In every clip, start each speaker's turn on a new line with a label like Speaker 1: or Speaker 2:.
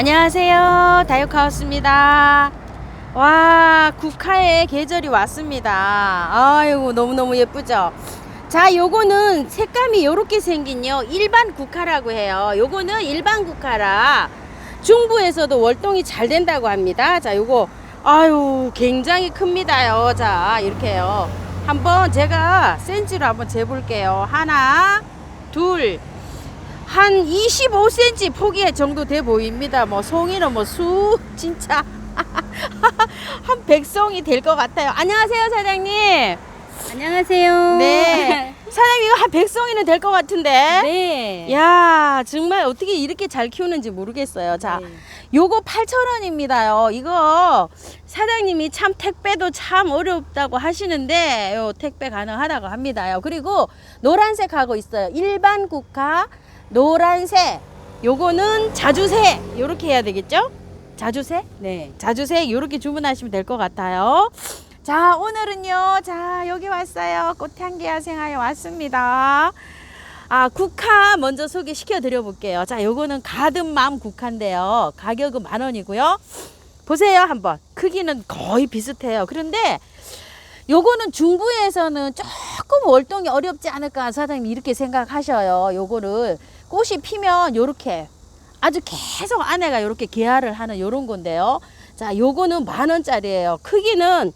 Speaker 1: 안녕하세요, 다육하우스입니다. 와, 국화의 계절이 왔습니다. 아이고, 너무너무 예쁘죠? 자, 요거는 색감이 요렇게 생긴요 일반 국화라고 해요. 요거는 일반 국화라 중부에서도 월동이 잘 된다고 합니다. 자, 요거 아유 굉장히 큽니다요. 자, 이렇게요. 한번 제가 센치로 한번 재볼게요. 하나, 둘, 한 25cm 폭이 정도 돼 보입니다. 뭐 송이는 뭐 진짜 한 100송이 될 것 같아요. 안녕하세요, 사장님.
Speaker 2: 안녕하세요.
Speaker 1: 네. 사장님, 이거 한 100송이는 될 것 같은데.
Speaker 2: 네.
Speaker 1: 야, 정말 어떻게 이렇게 잘 키우는지 모르겠어요. 자,
Speaker 2: 네.
Speaker 1: 요거 8,000원입니다요. 이거 사장님이 참 택배도 참 어렵다고 하시는데 요 택배 가능하다고 합니다요. 그리고 노란색 하고 있어요. 일반 국화 노란색. 요거는 자주색. 요렇게 해야 되겠죠? 자주색?
Speaker 2: 네.
Speaker 1: 자주색 요렇게 주문하시면 될 것 같아요. 자, 오늘은요, 자, 여기 왔어요. 꽃향기 야생화에 왔습니다. 아, 국화 먼저 소개시켜 드려 볼게요. 자, 요거는 가든맘 국화인데요. 가격은 10,000원이고요. 보세요, 한번. 크기는 거의 비슷해요. 그런데 요거는 중부에서는 조금 월동이 어렵지 않을까 사장님 이렇게 생각하셔요. 요거를 꽃이 피면 요렇게 아주 계속 안에가 요렇게 개화를 하는 요런 건데요. 자, 요거는 10,000원짜리예요. 크기는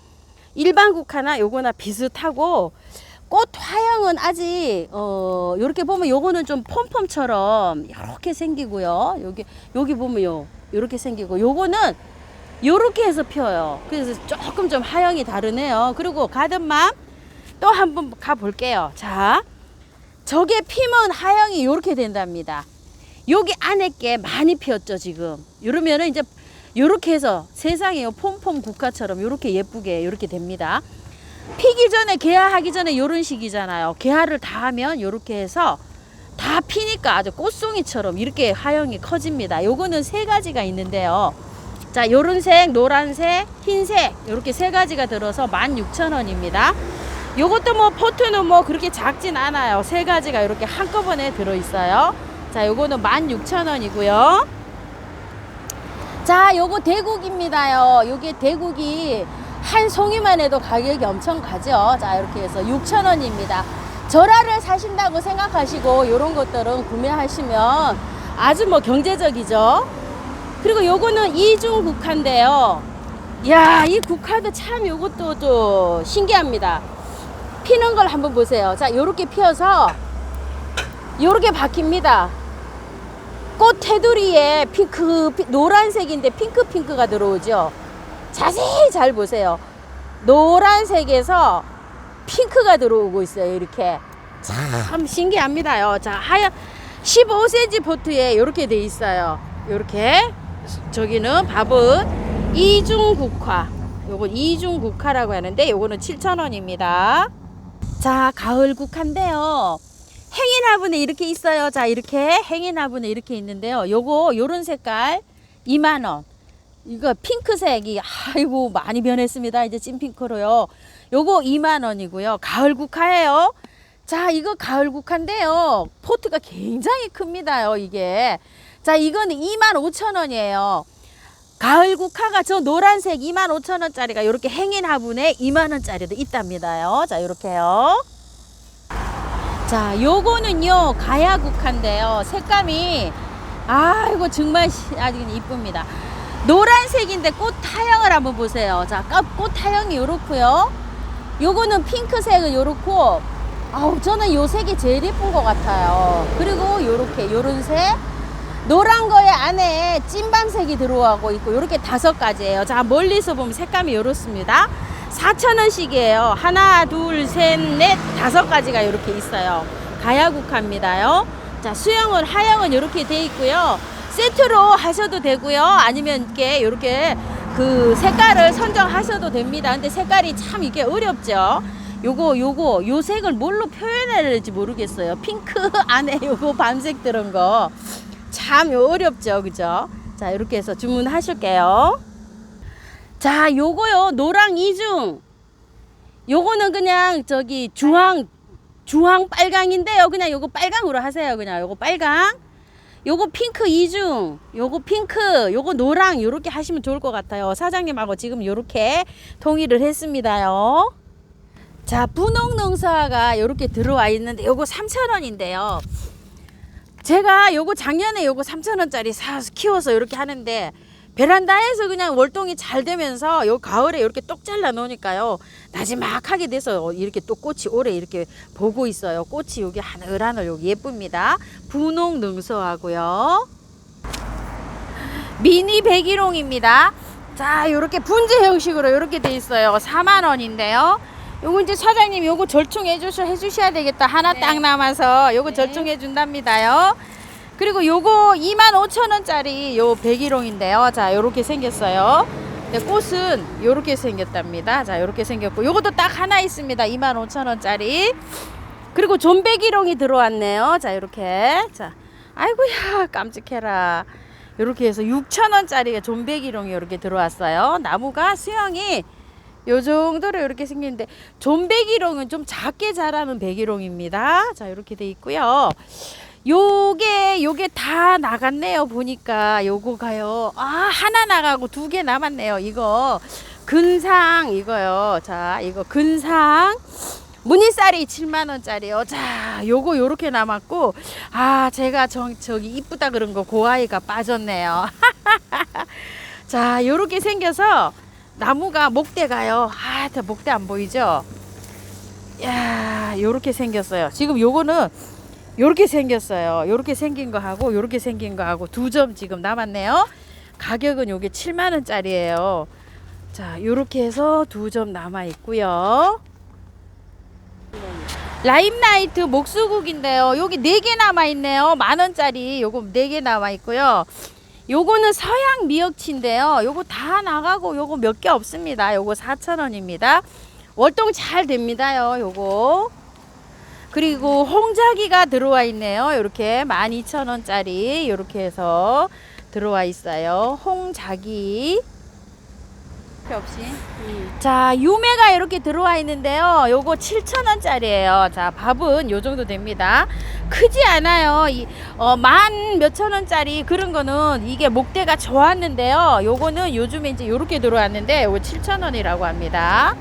Speaker 1: 일반 국화나 요거나 비슷하고 꽃 화형은 아직 요렇게 보면 요거는 좀 폼폼처럼 요렇게 생기고요. 여기 보면 요렇게 생기고 요거는 요렇게 해서 피어요. 그래서 조금 좀 하형이 다르네요. 그리고 가든맘 또 한번 가 볼게요. 자, 저게 피면 하형이 요렇게 된답니다. 여기 안에 게 많이 피었죠, 지금. 이러면은 이제 요렇게 해서 세상에 폼폼 국화처럼 요렇게 예쁘게 요렇게 됩니다. 피기 전에 개화하기 전에 요런 식이잖아요. 개화를 다 하면 요렇게 해서 다 피니까 아주 꽃송이처럼 이렇게 하형이 커집니다. 요거는 3가지가 있는데요. 자, 요런 색, 노란색, 흰색 요렇게 3가지가 들어서 16,000원입니다. 요것도 뭐 포트는 뭐 그렇게 작진 않아요. 3가지가 이렇게 한꺼번에 들어있어요. 자, 요거는 16,000원이고요. 자, 요거 대국입니다요. 요게 대국이 한 송이만 해도 가격이 엄청 가죠. 자, 이렇게 해서 6,000원입니다. 절화를 사신다고 생각하시고 요런 것들은 구매하시면 아주 뭐 경제적이죠. 그리고 요거는 이중 국화인데요. 야, 이 국화도 참 요것도 좀 신기합니다. 피는 걸 한번 보세요. 자, 요렇게 피어서 요렇게 박힙니다. 꽃 테두리에 노란색인데 핑크가 들어오죠. 자세히 잘 보세요. 노란색에서 핑크가 들어오고 있어요. 이렇게 참 신기합니다요. 자, 하얀 15cm 포트에 이렇게 돼 있어요. 이렇게 저기는 밥은 이중국화. 요건 이중국화라고 하는데 요거는 7,000원입니다. 자, 가을 국화인데요. 행인 화분에 이렇게 있어요. 자, 이렇게 행인 화분에 이렇게 있는데요. 요런 색깔 20,000원. 이거 핑크색이 아이고 많이 변했습니다. 이제 찐핑크로요. 요거 20,000원이고요. 가을 국화예요. 자, 이거 가을 국화인데요. 포트가 굉장히 큽니다요, 이게. 자, 이거는 25,000원이에요. 가을 국화가 저 노란색 25,000원짜리가 이렇게 행인 화분에 20,000원짜리도 있답니다요. 자, 이렇게요. 자, 요거는요 가야 국화인데요. 색감이 아이고 정말 아주 이쁩니다. 노란색인데 꽃 타형을 한번 보세요. 자, 꽃 타형이 요렇고요. 요거는 핑크색은 요렇고, 아우 저는 요 색이 제일 예쁜 것 같아요. 그리고 요렇게 요런 색, 노란 거에 안에 찐밤색이 들어가고 있고 요렇게 5가지예요. 자, 멀리서 보면 색감이 요렇습니다. 4,000원씩이에요. 하나, 둘, 셋, 넷, 5가지가 이렇게 있어요. 가야국화입니다요. 자, 수영은 하영은 이렇게 돼 있고요. 세트로 하셔도 되고요. 아니면 이렇게 그 색깔을 선정하셔도 됩니다. 근데 색깔이 참 이게 어렵죠. 요 색을 뭘로 표현해야 될지 모르겠어요. 핑크 안에 요거 밤색 들은 거 참 어렵죠, 그죠? 자, 이렇게 해서 주문하실게요. 자, 요거요 노랑 이중, 요거는 그냥 저기 주황 빨강인데요. 그냥 요거 빨강으로 하세요. 그냥 요거 빨강. 요거 핑크 이중, 요거 핑크, 요거 노랑 요렇게 하시면 좋을 것 같아요. 사장님하고 지금 요렇게 통일을 했습니다요. 자, 분홍 능사가 요렇게 들어와 있는데 요거 3,000원인데요. 제가 요거 작년에 요거 3,000원짜리 사서 키워서 이렇게 하는데 베란다에서 그냥 월동이 잘 되면서 요 가을에 이렇게 똑 잘라 놓으니까요 나지막하게 돼서 이렇게 또 꽃이 오래 이렇게 보고 있어요. 꽃이 여기 하늘하늘 여기 예쁩니다. 분홍 능서하고요. 미니 백일홍입니다. 자, 요렇게 분재 형식으로 이렇게 돼 있어요. 4만원인데요. 요거 이제 사장님 요거 절충해 주셔야 되겠다. 하나
Speaker 2: 네.
Speaker 1: 딱 남아서 요거
Speaker 2: 네.
Speaker 1: 절충해 준답니다요. 그리고 요거 25,000원짜리 요 백일홍인데요. 자, 요렇게 생겼어요. 근데 꽃은 요렇게 생겼답니다. 자, 요렇게 생겼고 요것도 딱 하나 있습니다. 25,000원짜리. 그리고 존백일홍이 들어왔네요. 자, 요렇게. 자, 아이고야 깜찍해라. 요렇게 해서 6,000원짜리가 존백일홍이 요렇게 들어왔어요. 나무가 수영이 요 정도로 이렇게 생겼는데 존백일홍은 좀 작게 자라는 백일홍입니다. 자, 이렇게 돼 있고요. 요게 다 나갔네요. 보니까 요거가요. 아, 하나 나가고 2개 남았네요. 이거 근상 이거요. 자, 이거 근상 무늬쌀이 7만원짜리요. 자, 요거 요렇게 남았고, 아, 제가 저기 이쁘다 그런 거 그 아이가 빠졌네요. 자, 요렇게 생겨서 나무가 목대가요. 아, 목대 안 보이죠? 야, 요렇게 생겼어요. 지금 요거는 요렇게 생겼어요. 요렇게 생긴 거 하고 요렇게 생긴 거 하고 2점 지금 남았네요. 가격은 요게 7만원짜리예요. 자, 요렇게 해서 2점 남아 있고요. 라임나이트 목수국인데요. 여기 4개 남아 있네요. 만원짜리 요거 4개 남아 있고요. 요거는 서양 미역치인데요. 요거 다 나가고 요거 몇 개 없습니다. 요거 4,000원입니다. 월동 잘 됩니다요. 요거. 그리고 홍자기가 들어와 있네요. 요렇게 12,000원짜리 요렇게 해서 들어와 있어요. 홍자기.
Speaker 2: 필요 없이.
Speaker 1: 자, 유매가 이렇게 들어와 있는데요. 요거 7,000원짜리예요. 자, 밥은 요 정도 됩니다. 크지 않아요. 만 몇천 원짜리 그런 거는 이게 목대가 좋았는데요. 요거는 요즘에 이제 요렇게 들어왔는데 요거 7,000원이라고 합니다.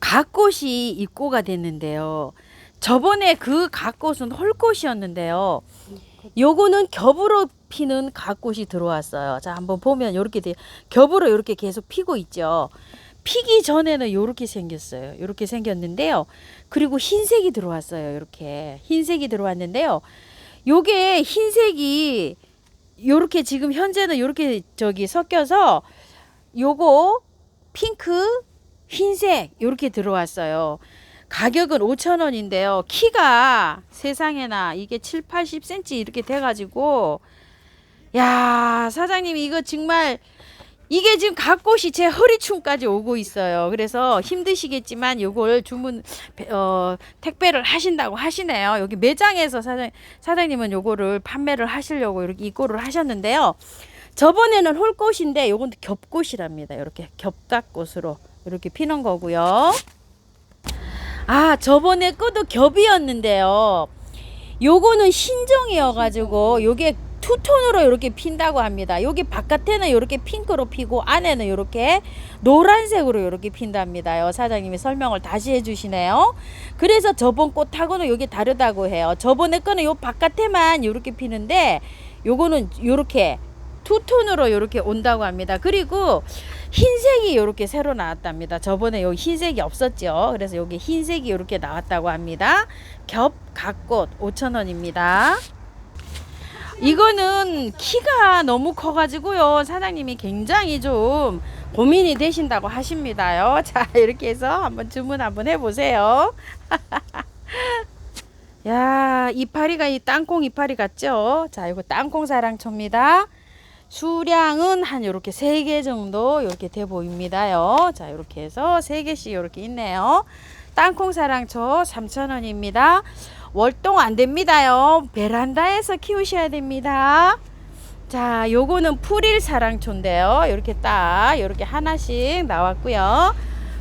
Speaker 1: 갓꽃이 입고가 됐는데요. 저번에 그 갓꽃은 홀꽃이었는데요. 요거는 겹으로 피는 갓꽃이 들어왔어요. 자, 한번 보면 요렇게 돼. 겹으로 이렇게 계속 피고 있죠. 피기 전에는 요렇게 생겼어요. 요렇게 생겼는데요. 그리고 흰색이 들어왔어요. 요렇게 흰색이 들어왔는데요. 요게 흰색이 요렇게 지금 현재는 요렇게 저기 섞여서 요거 핑크 흰색 요렇게 들어왔어요. 가격은 5,000원인데요. 키가 세상에나 이게 7, 80cm 이렇게 돼가지고 야, 사장님 이거 정말 이게 지금 갓꽃이 제 허리춤까지 오고 있어요. 그래서 힘드시겠지만 요걸 택배를 하신다고 하시네요. 여기 매장에서 사장님은 요거를 판매를 하시려고 이렇게 입고를 하셨는데요. 저번에는 홀꽃인데 요건 겹꽃이랍니다. 이렇게 겹갓꽃으로 이렇게 피는 거고요. 아, 저번에 거도 겹이었는데요. 요거는 신종이어가지고 요게 투톤으로 이렇게 핀다고 합니다. 여기 바깥에는 이렇게 핑크로 피고 안에는 이렇게 노란색으로 이렇게 핀답니다요. 사장님이 설명을 다시 해주시네요. 그래서 저번 꽃하고는 여기 다르다고 해요. 저번에 거는 요 바깥에만 이렇게 피는데 요거는 이렇게 투톤으로 이렇게 온다고 합니다. 그리고 흰색이 이렇게 새로 나왔답니다. 저번에 여기 흰색이 없었죠. 그래서 여기 흰색이 이렇게 나왔다고 합니다. 겹갓꽃 5,000원입니다. 이거는 키가 너무 커가지고요. 사장님이 굉장히 좀 고민이 되신다고 하십니다요. 자, 이렇게 해서 한번 주문 한번 해보세요. 야, 이파리가 이 땅콩 이파리 같죠? 자, 이거 땅콩 사랑초입니다. 수량은 한 요렇게 3개 정도 이렇게 돼 보입니다요. 자, 이렇게 해서 3개씩 이렇게 있네요. 땅콩 사랑초 3,000원입니다. 월동 안 됩니다요. 베란다에서 키우셔야 됩니다. 자, 요거는 풀일 사랑초인데요. 이렇게 딱 이렇게 하나씩 나왔고요.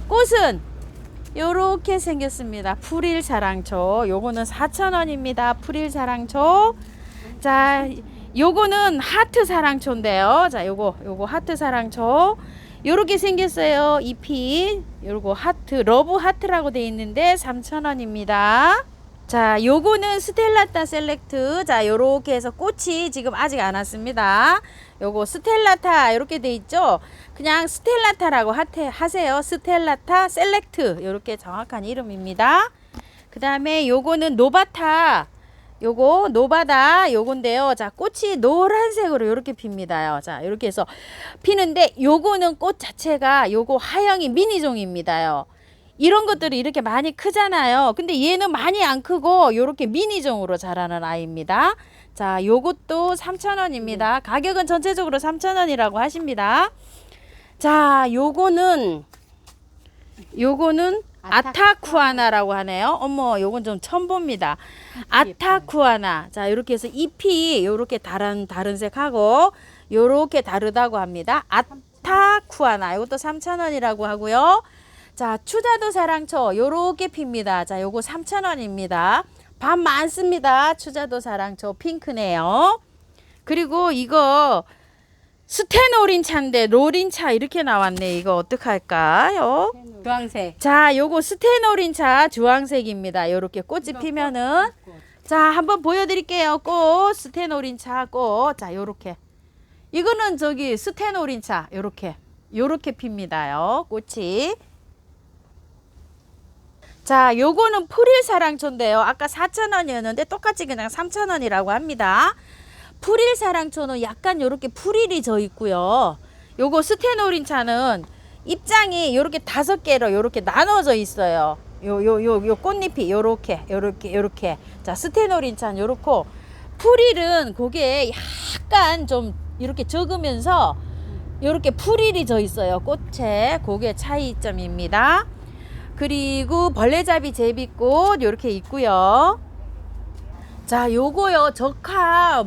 Speaker 1: 꽃은 요렇게 생겼습니다. 풀일사랑초. 요거는 4,000원입니다. 풀일사랑초. 자, 요거는 하트사랑초인데요. 자, 요거 하트사랑초. 요렇게 생겼어요. 잎이. 요거 하트, 러브 하트라고 되어 있는데 3,000원입니다. 자, 요거는 스텔라타 셀렉트. 자, 요렇게 해서 꽃이 지금 아직 안 왔습니다. 요거 스텔라타 요렇게 돼 있죠. 그냥 스텔라타라고 하세요. 스텔라타 셀렉트. 요렇게 정확한 이름입니다. 그 다음에 요거는 노바타. 요거 노바다 요건데요. 자, 꽃이 노란색으로 요렇게 핍니다요. 자, 요렇게 해서 피는데 요거는 꽃 자체가 요거 하영이 미니종입니다요. 이런 것들이 이렇게 많이 크잖아요. 근데 얘는 많이 안 크고 요렇게 미니종으로 자라는 아이입니다. 자, 요것도 3,000원입니다. 가격은 전체적으로 3,000원이라고 하십니다. 자, 요거는 아타쿠아나라고 하네요. 어머, 요건 좀 처음 봅니다. 아타쿠아나. 자, 이렇게 해서 잎이 요렇게 다른 색하고 요렇게 다르다고 합니다. 아타쿠아나. 요것도 3,000원이라고 하고요. 자, 추자도 사랑초 요렇게 핍니다. 자, 요거 3,000원입니다. 밥 많습니다. 추자도 사랑초 핑크네요. 그리고 이거 스테노린차인데 노린차 이렇게 나왔네. 이거 어떡할까요?
Speaker 2: 주황색.
Speaker 1: 자, 요거 스테노린차 주황색입니다. 요렇게 꽃이 피면은 자, 한번 보여드릴게요. 꽃 스테노린차 꽃. 자, 요렇게 이거는 저기 스테노린차 요렇게 핍니다요. 꽃이. 자, 요거는 풀일사랑초인데요. 아까 4,000원이었는데 똑같이 그냥 3,000원이라고 합니다. 풀일사랑초는 약간 요렇게 풀일이 져 있고요. 요거 스테노린차는 입장이 요렇게 5개로 요렇게 나눠져 있어요. 요 꽃잎이 요렇게. 자, 스테노린차는 요렇고 풀일은 그게 약간 좀 이렇게 적으면서 요렇게 풀일이 져 있어요. 꽃에. 그게 차이점입니다. 그리고 벌레잡이 제비꽃 요렇게 있고요. 자, 요거요 적화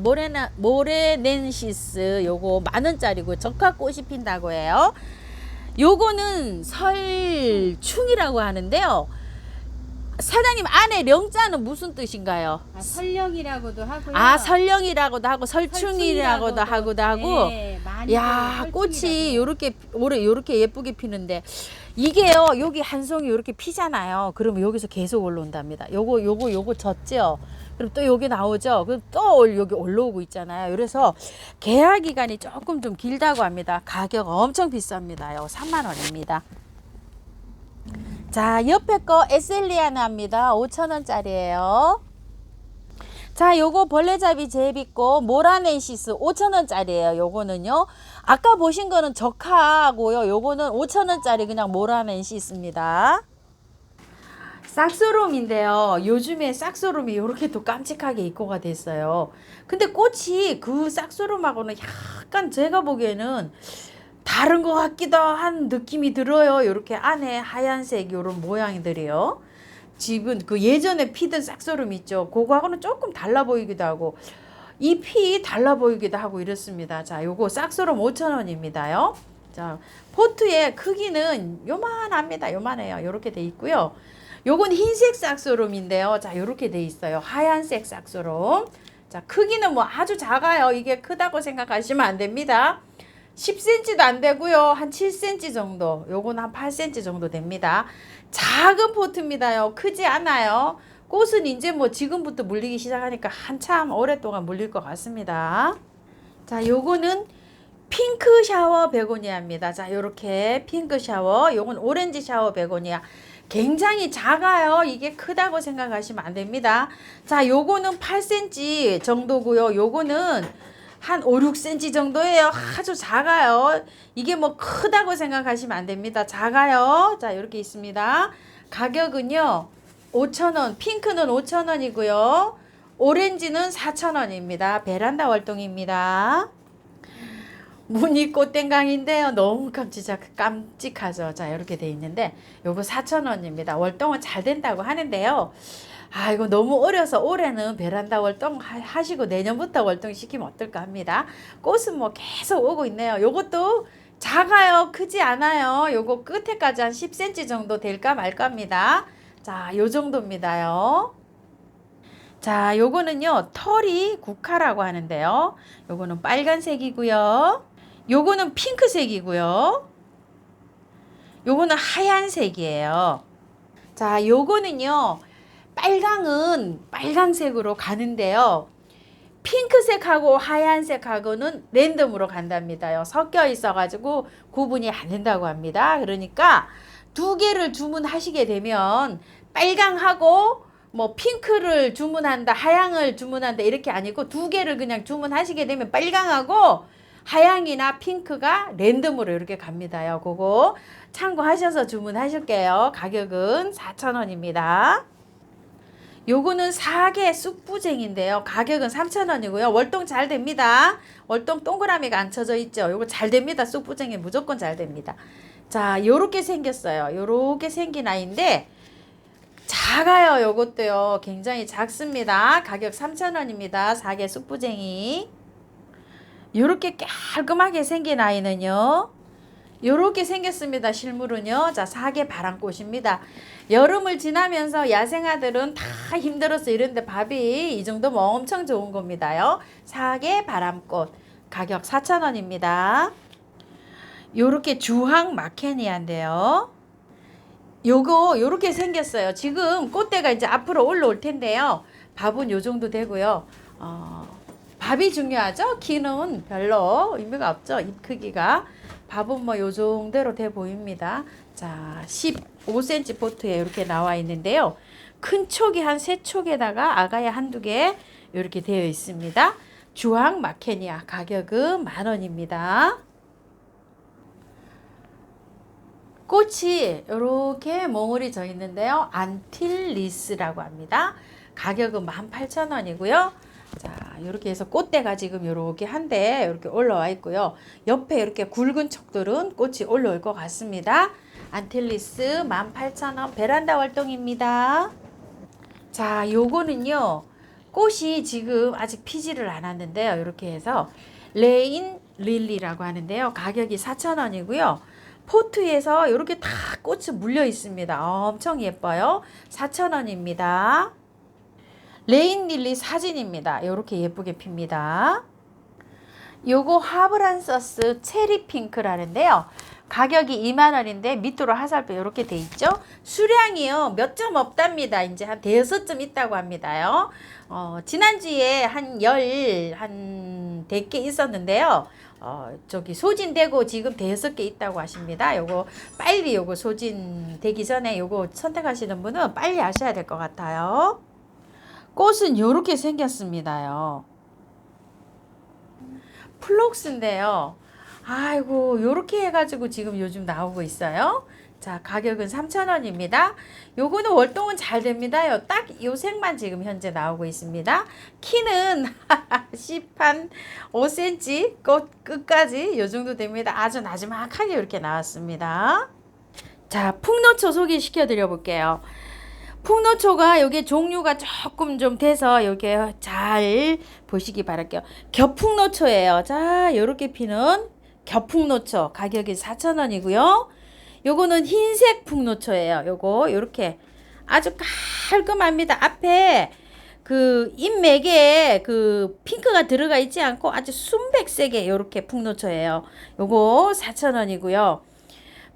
Speaker 1: 모레넨시스 요거 10,000원짜리고 적화 꽃이 핀다고 해요. 요거는 설충이라고 하는데요. 사장님, 안에 령자는 무슨 뜻인가요?
Speaker 2: 설령이라고도 하고요.
Speaker 1: 아, 설령이라고도 하고 설충이라고도 하고
Speaker 2: 네, 많이
Speaker 1: 야,
Speaker 2: 설충이라고.
Speaker 1: 꽃이 요렇게 예쁘게 피는데 이게요, 여기 한 송이 요렇게 피잖아요. 그러면 여기서 계속 올라온답니다. 요거 졌죠? 그럼 또 여기 나오죠? 그럼 또 여기 올라오고 있잖아요. 그래서 계약 기간이 조금 좀 길다고 합니다. 가격 엄청 비쌉니다. 30,000원입니다. 자, 옆에 거 에셀리아나입니다. 5,000원짜리예요. 자, 요거 벌레잡이 제비꽃 모라넨시스 5,000원짜리예요. 요거는요. 아까 보신 거는 적하고요. 요거는 5,000원짜리 그냥 모라넨시스입니다. 싹소롬인데요. 요즘에 싹소롬이 이렇게 또 깜찍하게 입고가 됐어요. 근데 꽃이 그 싹소롬하고는 약간 제가 보기에는 다른 것 같기도 한 느낌이 들어요. 이렇게 안에 하얀색 이런 모양들이요. 지금 그 예전에 피던 싹소름 있죠. 그거하고는 조금 달라 보이기도 하고 잎이 달라 보이기도 하고 이렇습니다. 자, 요거 싹소름 5,000원입니다요. 자, 포트의 크기는 요만합니다. 요만해요. 요렇게 돼 있고요. 요건 흰색 싹소름인데요. 자, 요렇게 돼 있어요. 하얀색 싹소름. 자, 크기는 뭐 아주 작아요. 이게 크다고 생각하시면 안 됩니다. 10cm도 안 되고요. 한 7cm 정도. 요건 한 8cm 정도 됩니다. 작은 포트입니다요. 크지 않아요. 꽃은 이제 뭐 지금부터 물리기 시작하니까 한참 오랫동안 물릴 것 같습니다. 자, 요거는 핑크 샤워 베고니아입니다. 자, 요렇게 핑크 샤워. 요건 오렌지 샤워 베고니아. 굉장히 작아요. 이게 크다고 생각하시면 안 됩니다. 자, 요거는 8cm 정도고요. 요거는 한 5, 6cm 정도예요. 아주 작아요. 이게 뭐 크다고 생각하시면 안 됩니다. 작아요. 자, 이렇게 있습니다. 가격은요. 5,000원. 핑크는 5,000원이고요. 오렌지는 4,000원입니다. 베란다 월동입니다. 무늬 꽃땡강인데요. 너무 깜찍하죠. 자, 이렇게 돼 있는데 요거 4,000원입니다. 월동은 잘 된다고 하는데요. 아, 이거 너무 어려서 올해는 베란다 월동 하시고 내년부터 월동 시키면 어떨까 합니다. 꽃은 뭐 계속 오고 있네요. 요것도
Speaker 3: 작아요. 크지 않아요. 요거 끝에까지 한 10cm 정도 될까 말까입니다. 자, 요 정도입니다요. 자, 요거는요, 털이 국화라고 하는데요. 요거는 빨간색이고요. 요거는 핑크색이고요. 요거는 하얀색이에요. 자, 요거는요, 빨강은 빨강색으로 가는데요. 핑크색하고 하얀색하고는 랜덤으로 간답니다요. 섞여 있어가지고 구분이 안 된다고 합니다. 그러니까 두 개를 주문하시게 되면 빨강하고 뭐 핑크를 주문한다, 하양을 주문한다 이렇게 아니고 두 개를 그냥 주문하시게 되면 빨강하고 하양이나 핑크가 랜덤으로 이렇게 갑니다요. 그거 참고하셔서 주문하실게요. 가격은 4,000원입니다. 요거는 사계 쑥부쟁인데요. 가격은 3,000원이고요. 월동 잘 됩니다. 월동 동그라미가 안 쳐져 있죠. 요거 잘 됩니다. 쑥부쟁이 무조건 잘 됩니다. 자, 요렇게 생겼어요. 요렇게 생긴 아이인데 작아요. 요것도요. 굉장히 작습니다. 가격 3,000원입니다. 사계 쑥부쟁이. 요렇게 깔끔하게 생긴 아이는요. 요렇게 생겼습니다. 실물은요. 자, 사계 바람꽃입니다. 여름을 지나면서 야생아들은 다 힘들어서 이런데 밥이 이 정도면 엄청 좋은 겁니다요. 사계 바람꽃 가격 4,000원입니다. 요렇게 주황 마케니아인데요. 요거 요렇게 생겼어요. 지금 꽃대가 이제 앞으로 올라올 텐데요. 밥은 요 정도 되고요. 밥이 중요하죠. 키는 별로 의미가 없죠. 잎 크기가. 밥은 뭐 요 정도로 돼 보입니다. 자, 15cm 포트에 이렇게 나와 있는데요. 큰 촉이 한 3촉에다가 아가야 한두 개 이렇게 되어 있습니다. 주황 마케니아 가격은 10,000원입니다. 꽃이 이렇게 몽울이 져 있는데요. 안틸리스라고 합니다. 가격은 18,000원이고요. 자, 이렇게 해서 꽃대가 지금 이렇게 한대 이렇게 올라와 있고요. 옆에 이렇게 굵은 촉들은 꽃이 올라올 것 같습니다. 안틸리스 18,000원 베란다 월동입니다. 자, 요거는요. 꽃이 지금 아직 피지를 않았는데요. 이렇게 해서 레인 릴리라고 하는데요. 가격이 4,000원이고요. 포트에서 이렇게 다 꽃이 물려 있습니다. 엄청 예뻐요. 4,000원입니다. 레인 릴리 사진입니다. 이렇게 예쁘게 핍니다. 요거 하브란서스 체리 핑크라는데요. 가격이 20,000원인데 밑으로 화살표 이렇게 돼 있죠. 수량이요 몇 점 없답니다. 이제 한 5점 있다고 합니다요. 지난주에 한 100개 있었는데요. 저기 소진되고 지금 5개 있다고 하십니다. 요거 빨리 요거 소진되기 전에 요거 선택하시는 분은 빨리 하셔야 될 것 같아요. 꽃은 요렇게 생겼습니다요. 플록스인데요. 아이고 요렇게 해가지고 지금 요즘 나오고 있어요. 자, 가격은 3,000원입니다. 요거는 월동은 잘 됩니다요. 딱 요 색만 지금 현재 나오고 있습니다. 키는 10한 5cm 꽃 끝까지 요 정도 됩니다. 아주 나지막하게 이렇게 나왔습니다. 자, 풍노초 소개시켜 드려 볼게요. 풍노초가 여기 종류가 조금 좀 돼서 여기 잘 보시기 바랄게요. 겹풍노초예요. 자, 요렇게 피는 겹풍노초 가격이 4,000원이고요. 요거는 흰색 풍노초예요. 요거 요렇게 아주 깔끔합니다. 앞에 그 잎맥에 그 핑크가 들어가 있지 않고 아주 순백색의 요렇게 풍노초예요. 요거 4,000원이고요.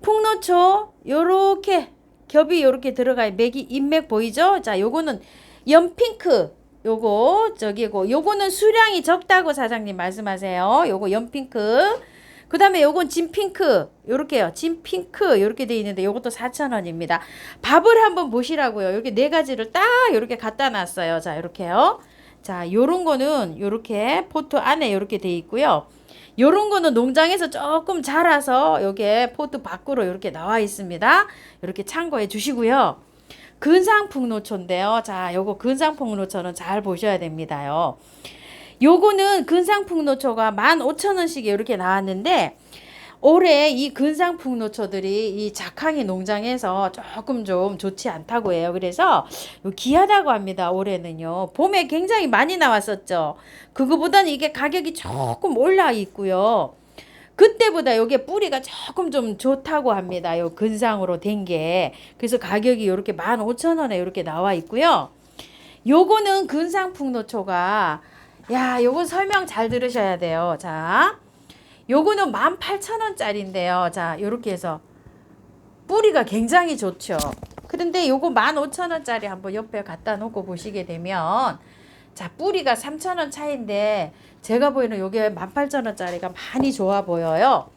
Speaker 3: 풍노초 요렇게 겹이 요렇게 들어가요. 맥이 잎맥 보이죠? 자, 요거는 연핑크. 요거 저기고 요거는 수량이 적다고 사장님 말씀하세요. 요거 연핑크. 그 다음에 요건 진핑크. 요렇게요. 진핑크 요렇게 돼 있는데 요것도 4,000원입니다. 밥을 한번 보시라고요. 이렇게 4가지를 딱 요렇게 갖다 놨어요. 자, 요렇게요. 자, 요런 거는 요렇게 포트 안에 요렇게 돼 있고요. 요런 거는 농장에서 조금 자라서 요게 포트 밖으로 이렇게 나와 있습니다. 이렇게 참고해 주시고요. 근상풍노초인데요. 자, 요거 근상풍노초는 잘 보셔야 됩니다요. 요거는 근상풍노초가 15,000원씩 이렇게 나왔는데 올해 이 근상풍노초들이 이 작황이 농장에서 조금 좀 좋지 않다고 해요. 그래서 귀하다고 합니다. 올해는요. 봄에 굉장히 많이 나왔었죠. 그거보다는 이게 가격이 조금 올라 있고요. 그때보다 요게 뿌리가 조금 좀 좋다고 합니다. 요 근상으로 된 게. 그래서 가격이 요렇게 15,000원에 요렇게 나와 있고요. 요거는 근상풍노초가, 야, 요거 설명 잘 들으셔야 돼요. 자, 요거는 18,000원짜리인데요. 자, 요렇게 해서 뿌리가 굉장히 좋죠. 그런데 요거 15,000원짜리 한번 옆에 갖다 놓고 보시게 되면, 자, 뿌리가 3,000원 차이인데 제가 보이는 요게 18,000원짜리가 많이 좋아 보여요.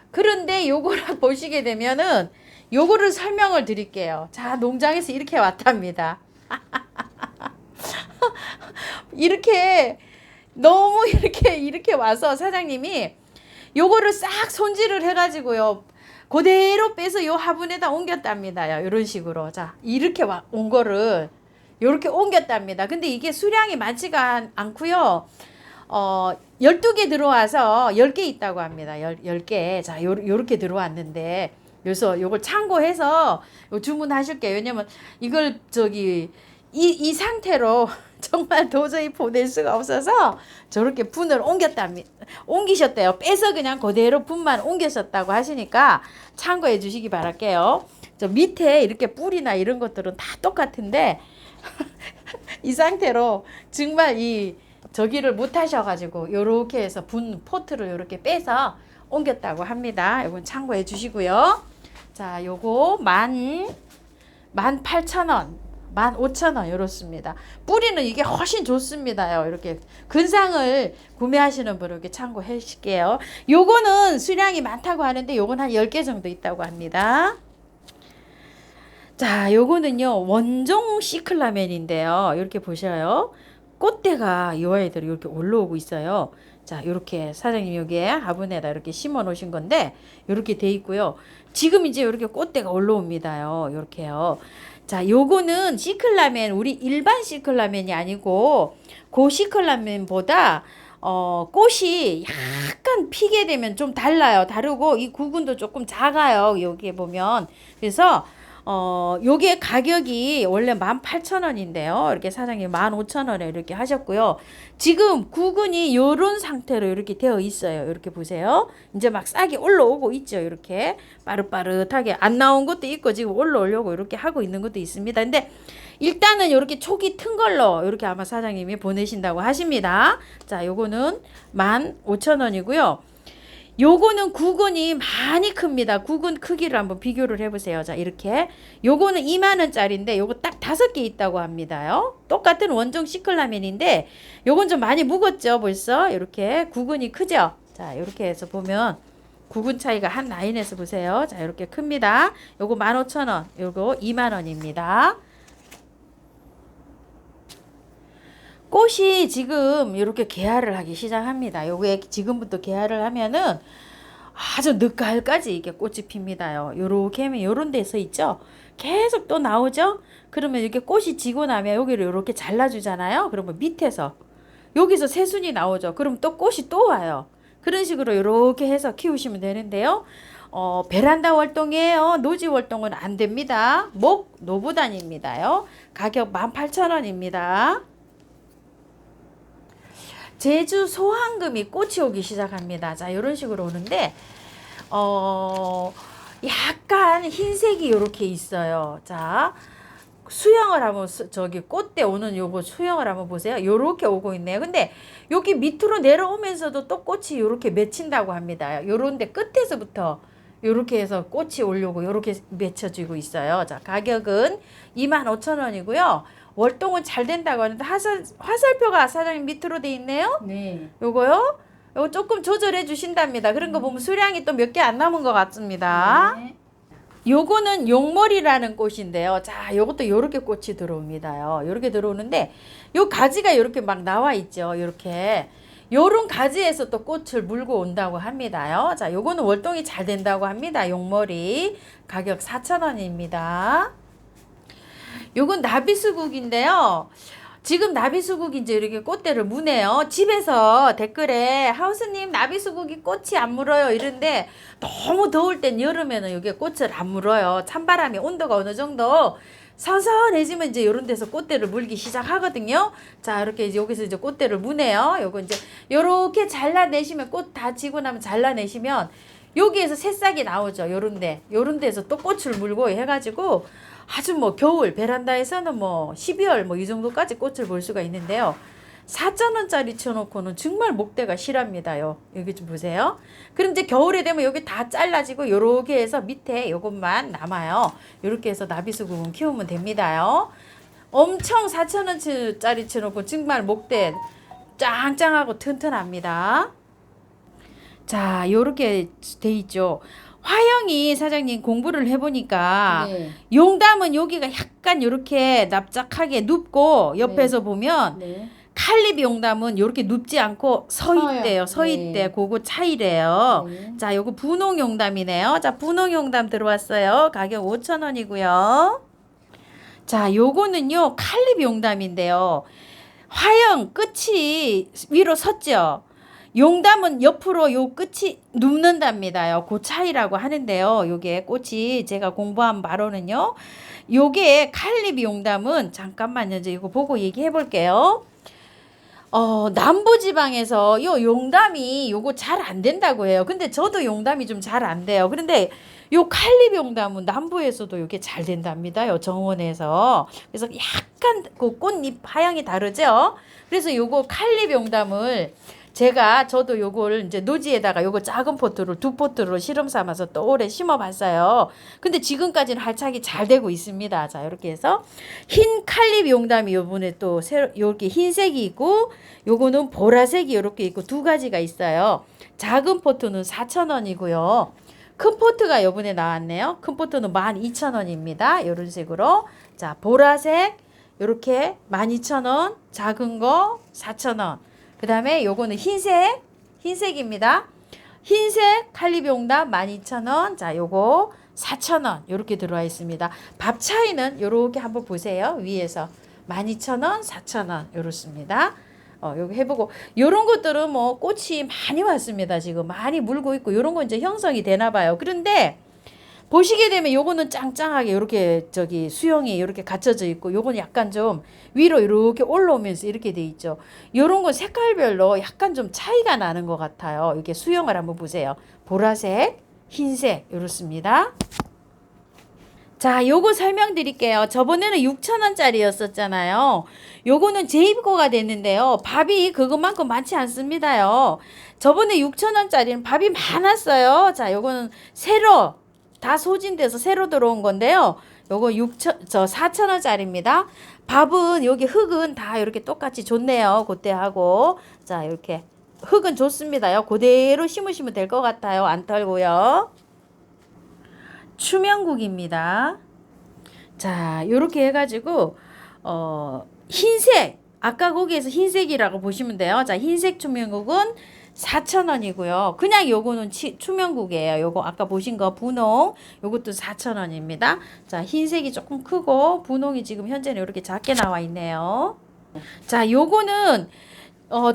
Speaker 3: 그런데 요거를 보시게 되면은 요거를 설명을 드릴게요. 자, 농장에서 이렇게 왔답니다. 이렇게 너무 이렇게 와서 사장님이 요거를 싹 손질을 해가지고요. 그대로 빼서 요 화분에다 옮겼답니다. 이런 식으로. 자, 이렇게 온 거를 요렇게 옮겼답니다. 근데 이게 수량이 많지가 않고요. 12개 들어와서 10개 있다고 합니다. 10개. 자, 요렇게 들어왔는데, 그래서 요걸 참고해서 주문하실게요. 왜냐면 이걸 이 상태로 정말 도저히 보낼 수가 없어서 저렇게 분을 옮기셨대요. 빼서 그냥 그대로 분만 옮기셨다고 하시니까 참고해 주시기 바랄게요. 저 밑에 이렇게 뿌리나 이런 것들은 다 똑같은데 이 상태로 정말 저기를 못 하셔가지고 요렇게 해서 포트를 요렇게 빼서 옮겼다고 합니다. 이건 참고해 주시고요. 자, 요거 18,000원, 15,000원 이렇습니다. 뿌리는 이게 훨씬 좋습니다요. 이렇게 근상을 구매하시는 분은 이렇게 참고해 주실게요. 요거는 수량이 많다고 하는데 요건 한 10개 정도 있다고 합니다. 자, 요거는요 원종 시클라멘인데요. 이렇게 보셔요. 꽃대가 이 아이들이 이렇게 올라오고 있어요. 자, 이렇게 사장님 여기에 화분에다 이렇게 심어 놓으신 건데 이렇게 돼 있고요. 지금 이제 이렇게 꽃대가 올라옵니다요. 이렇게요. 자, 요거는 시클라멘, 우리 일반 시클라멘이 아니고 그 시클라멘보다 꽃이 약간 피게 되면 좀 달라요. 다르고 이 구근도 조금 작아요. 여기에 보면. 그래서 요게 가격이 원래 18,000원인데요. 이렇게 사장님 15,000원에 이렇게 하셨고요. 지금 구근이 요런 상태로 이렇게 되어 있어요. 이렇게 보세요. 이제 막 싹이 올라오고 있죠. 이렇게 빠릇빠릇하게 안 나온 것도 있고 지금 올라오려고 이렇게 하고 있는 것도 있습니다. 근데 일단은 이렇게 촉이 튼 걸로 이렇게 아마 사장님이 보내신다고 하십니다. 자, 요거는 15,000원이고요. 요거는 구근이 많이 큽니다. 구근 크기를 한번 비교를 해보세요. 자, 이렇게. 요거는 20,000원짜리인데 요거 딱 5개 있다고 합니다요. 똑같은 원종 시클라멘인데 요건 좀 많이 묵었죠. 벌써 이렇게 구근이 크죠. 자, 이렇게 해서 보면 구근 차이가 한 라인에서 보세요. 자, 이렇게 큽니다. 요거 15,000원, 요거 20,000원입니다. 꽃이 지금 이렇게 개화를 하기 시작합니다. 요게 지금부터 개화를 하면은 아주 늦가을까지 이게 꽃이 핍니다요. 요렇게 하면 요런 데서 있죠. 계속 또 나오죠. 그러면 이렇게 꽃이 지고 나면 여기를 요렇게 잘라주잖아요. 그러면 밑에서 여기서 새순이 나오죠. 그럼 또 꽃이 또 와요. 그런 식으로 요렇게 해서 키우시면 되는데요. 베란다 활동이에요. 노지 활동은 안 됩니다. 노부단입니다요. 가격 18,000원입니다. 제주 소황금이 꽃이 오기 시작합니다. 자, 이런 식으로 오는데 약간 흰색이 이렇게 있어요. 자, 수영을 한번 꽃대 오는 요거 수영을 한번 보세요. 요렇게 오고 있네요. 근데 여기 밑으로 내려오면서도 또 꽃이 요렇게 맺힌다고 합니다. 요런데 끝에서부터 요렇게 해서 꽃이 오려고 요렇게 맺혀지고 있어요. 자, 가격은 25,000원이고요. 월동은 잘 된다고 하는데 화살표가 사장님 밑으로 돼 있네요.
Speaker 2: 네.
Speaker 3: 요거 조금 조절해 주신답니다. 그런 거 보면 수량이 또 몇 개 안 남은 것 같습니다.
Speaker 2: 네.
Speaker 3: 요거는 용머리라는 꽃인데요. 자, 요것도 요렇게 꽃이 들어옵니다요. 요렇게 들어오는데 요 가지가 요렇게 막 나와 있죠. 요렇게 요런 가지에서 또 꽃을 물고 온다고 합니다요. 자, 요거는 월동이 잘 된다고 합니다. 용머리 가격 4,000원입니다. 요건 나비수국인데요. 지금 나비수국이 이제 이렇게 꽃대를 무네요. 집에서 댓글에 하우스님 나비수국이 꽃이 안 물어요 이런데 너무 더울 땐 여름에는 이게 꽃을 안 물어요. 찬바람이 온도가 어느 정도 선선해지면 이제 요런 데서 꽃대를 물기 시작하거든요. 자, 이렇게 이제 여기서 이제 꽃대를 무네요. 요거 이제 요렇게 잘라내시면 꽃 다 지고 나면 잘라내시면 여기에서 새싹이 나오죠. 요런 데서 또 꽃을 물고 해가지고 아주 뭐 겨울 베란다에서는 뭐 12월 뭐 이 정도까지 꽃을 볼 수가 있는데요. 4,000원짜리 쳐놓고는 정말 목대가 실합니다요. 여기 좀 보세요. 그럼 이제 겨울에 되면 여기 다 잘라지고 요렇게 해서 밑에 요것만 남아요. 요렇게 해서 나비수국은 키우면 됩니다요. 엄청 4,000원짜리 쳐놓고 정말 목대 짱짱하고 튼튼합니다. 자, 요렇게 돼 있죠. 화영이 사장님 공부를 해보니까
Speaker 1: 네.
Speaker 3: 용담은 여기가 약간 요렇게 납작하게 눕고 옆에서 보면
Speaker 1: 네.
Speaker 3: 칼립 용담은 요렇게 눕지 않고 서 있대요. 서
Speaker 1: 네.
Speaker 3: 있대. 그거 차이래요.
Speaker 1: 네.
Speaker 3: 자, 요거 분홍 용담이네요. 자, 분홍 용담 들어왔어요. 가격 5,000원이고요. 자, 요거는요. 칼립 용담인데요. 화형 끝이 위로 섰죠. 용담은 옆으로 요 끝이 눕는답니다요. 그 차이라고 하는데요. 요게 꽃이 제가 공부한 바로는요. 요게 칼립 용담은 잠깐만요. 이제 이거 보고 얘기해 볼게요. 남부지방에서 요 용담이 요거 잘 안 된다고 해요. 근데 저도 용담이 좀 잘 안 돼요. 그런데 요 칼립 용담은 남부에서도 요게 잘 된답니다. 요 정원에서. 그래서 약간 그 꽃잎 하향이 다르죠. 그래서 요거 칼립 용담을 저도 요걸 이제 노지에다가 요거 작은 포트를 2포트로 실험 삼아서 또 올해 심어봤어요. 근데 지금까지는 활착이 잘 되고 있습니다. 자, 이렇게 해서 흰 칼립 용담이 요번에 또 새로 요렇게 흰색이 있고 요거는 보라색이 요렇게 있고 두 가지가 있어요. 작은 포트는 4,000원이고요. 큰 포트가 요번에 나왔네요. 큰 포트는 12,000원입니다. 요런 식으로. 자, 보라색 요렇게 12,000원, 작은 거 4,000원. 그 다음에 요거는 흰색입니다. 흰색 칼립 용담 12,000원. 자, 요거 4,000원. 요렇게 들어와 있습니다. 밥 차이는 요렇게 한번 보세요. 위에서 12,000원, 4,000원. 요렇습니다. 요거 해보고. 요런 것들은 뭐 꽃이 많이 왔습니다. 지금 많이 물고 있고 요런 거 이제 형성이 되나 봐요. 그런데 보시게 되면 요거는 짱짱하게 요렇게 수영이 요렇게 갖춰져 있고 요거는 약간 좀 위로 이렇게 올라오면서 이렇게 돼 있죠. 요런 건 색깔별로 약간 좀 차이가 나는 것 같아요. 이렇게 수영을 한번 보세요. 보라색, 흰색 요렇습니다. 자, 요거 설명드릴게요. 저번에는 6,000원짜리였었잖아요. 요거는 재입고가 됐는데요. 밥이 그것만큼 많지 않습니다요. 저번에 6,000원짜리는 밥이 많았어요. 자, 요거는 새로 다 소진돼서 새로 들어온 건데요. 요거 4,000원짜리입니다. 밥은 여기 흙은 다 이렇게 똑같이 좋네요. 그때하고. 자, 이렇게 흙은 좋습니다요. 그대로 심으시면 될 것 같아요. 안 털고요. 추명국입니다. 자, 요렇게 해가지고 흰색 아까 거기에서 흰색이라고 보시면 돼요. 자, 흰색 추명국은 4,000원이고요. 그냥 요거는 추명국이에요. 요거 아까 보신 거 분홍 요것도 4,000원입니다. 자, 흰색이 조금 크고 분홍이 지금 현재는 이렇게 작게 나와 있네요. 자, 요거는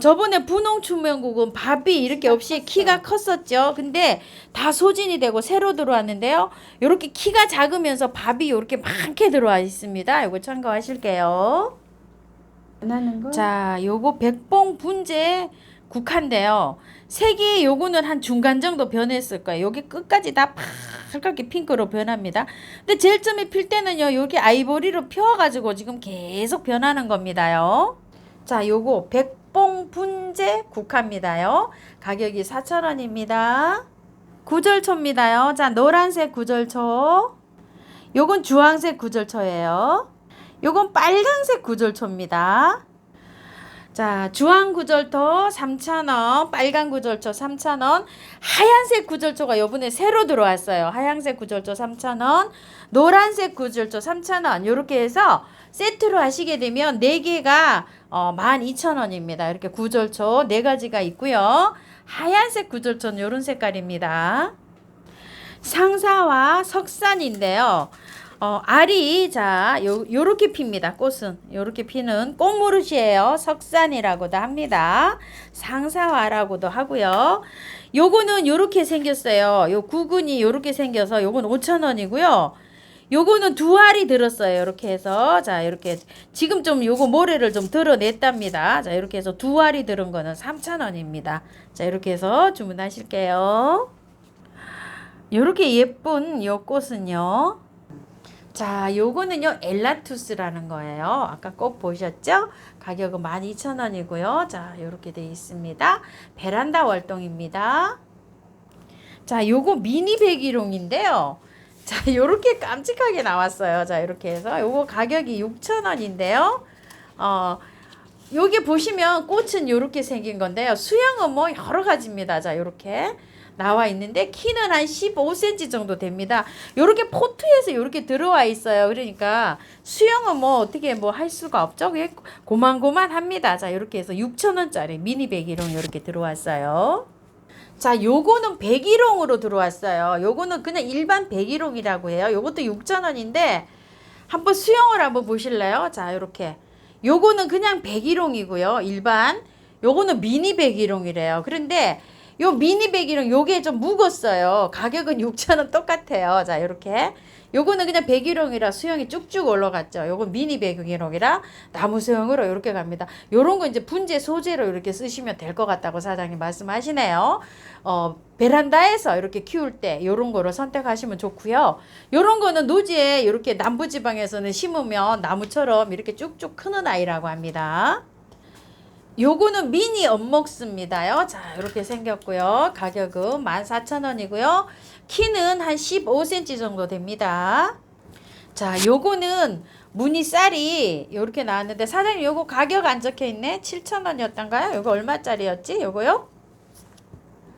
Speaker 3: 저번에 분홍 추명국은 밥이 이렇게 없이 키가 컸었죠. 근데 다 소진이 되고 새로 들어왔는데요. 요렇게 키가 작으면서 밥이 요렇게 많게 들어와 있습니다. 요거 참고하실게요.
Speaker 2: 원하는 거?
Speaker 3: 자, 요거 백봉 분재 국화인데요. 색이 요거는 한 중간 정도 변했을 거예요. 여기 끝까지 다 빨갛게 핑크로 변합니다. 근데 제일 처음에 필 때는요. 여기 아이보리로 펴가지고 지금 계속 변하는 겁니다요. 자, 요거 백봉 분재 국화입니다요. 가격이 4,000원입니다. 구절초입니다요. 자, 노란색 구절초. 요건 주황색 구절초예요. 요건 빨강색 구절초입니다. 자, 주황 구절초 3,000원, 빨간 구절초 3,000원, 하얀색 구절초가 요번에 새로 들어왔어요. 하얀색 구절초 3,000원, 노란색 구절초 3,000원. 요렇게 해서 세트로 하시게 되면 4개가 12,000원입니다. 이렇게 구절초 4가지가 있고요. 하얀색 구절초는 요런 색깔입니다. 상사와 석산인데요. 알이 요렇게 핍니다. 꽃은 요렇게 피는 꽃무릇이에요. 석산이라고도 합니다. 상사화라고도 하고요. 요거는 요렇게 생겼어요. 요 구근이 요렇게 생겨서 요건 5,000원이고요. 요거는 두 알이 들었어요. 이렇게 해서 자 이렇게 지금 좀 요거 모래를 좀 드러냈답니다. 자 이렇게 해서 두 알이 들은 거는 3,000원입니다. 자 이렇게 해서 주문하실게요. 요렇게 예쁜 요 꽃은요. 자 요거는요 엘라투스라는 거예요. 아까 꽃 보셨죠? 가격은 12,000원이고요. 자 요렇게 돼 있습니다. 베란다 월동입니다. 자 요거 미니 백일홍인데요. 자 요렇게 깜찍하게 나왔어요. 자 이렇게 해서 요거 가격이 6,000원인데요. 요게 보시면 꽃은 요렇게 생긴 건데요. 수영은 뭐 여러 가지입니다. 자 요렇게 나와 있는데 키는 한 15cm 정도 됩니다. 요렇게 포트에서 요렇게 들어와 있어요. 그러니까 수영은 뭐 어떻게 뭐 할 수가 없죠. 그냥 고만고만합니다. 자 요렇게 해서 6,000원짜리 미니 백일홍 요렇게 들어왔어요. 자, 요거는 백일홍으로 들어왔어요. 요거는 그냥 일반 백일홍이라고 해요. 요것도 6,000원인데 한번 수영을 한번 보실래요? 자, 요렇게. 요거는 그냥 백일홍이고요. 일반. 요거는 미니 백일홍이래요. 그런데 요 미니 백일홍 요게 좀 묵었어요. 가격은 6,000원 똑같아요. 자, 요렇게. 요거는 그냥 백일홍이라 수영이 쭉쭉 올라갔죠. 요건 미니 백일홍이라 나무 수영으로 이렇게 갑니다. 요런 거 이제 분재 소재로 이렇게 쓰시면 될 것 같다고 사장님 말씀하시네요. 베란다에서 이렇게 키울 때 요런 거를 선택하시면 좋고요. 요런 거는 노지에 이렇게 남부지방에서는 심으면 나무처럼 이렇게 쭉쭉 크는 아이라고 합니다. 요거는 미니 엄목스입니다요. 자, 이렇게 생겼고요. 가격은 14,000원이고요. 키는 한 15cm 정도 됩니다. 자, 요거는 무늬 쌀이 요렇게 나왔는데 사장님 요거 가격 안 적혀 있네. 7,000원이었던가요? 요거 얼마짜리였지? 요거요?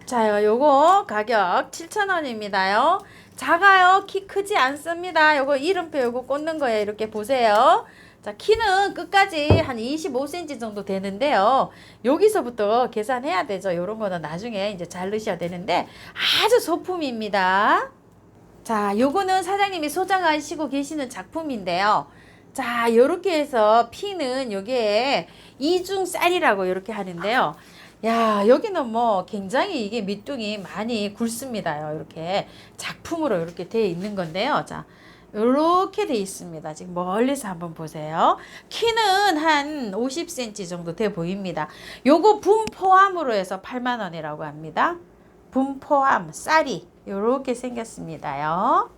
Speaker 3: 자, 요거 가격 7,000원입니다요. 작아요. 키 크지 않습니다. 요거 이름표 요거 꽂는 거예요. 이렇게 보세요. 자, 키는 끝까지 한 25cm 정도 되는데요. 여기서부터 계산해야 되죠. 요런 거는 나중에 이제 잘 넣으셔야 되는데 아주 소품입니다. 자, 요거는 사장님이 소장하시고 계시는 작품인데요. 자, 요렇게 해서 피는 요게 이중 쌀이라고 요렇게 하는데요. 야, 여기는 뭐 굉장히 이게 밑둥이 많이 굵습니다요. 이렇게 작품으로 이렇게 되어 있는 건데요. 자, 요렇게 돼 있습니다. 지금 멀리서 한번 보세요. 키는 한 50cm 정도 돼 보입니다. 요거 분 포함으로 해서 80,000원이라고 합니다. 분 포함 쌀이 요렇게 생겼습니다요.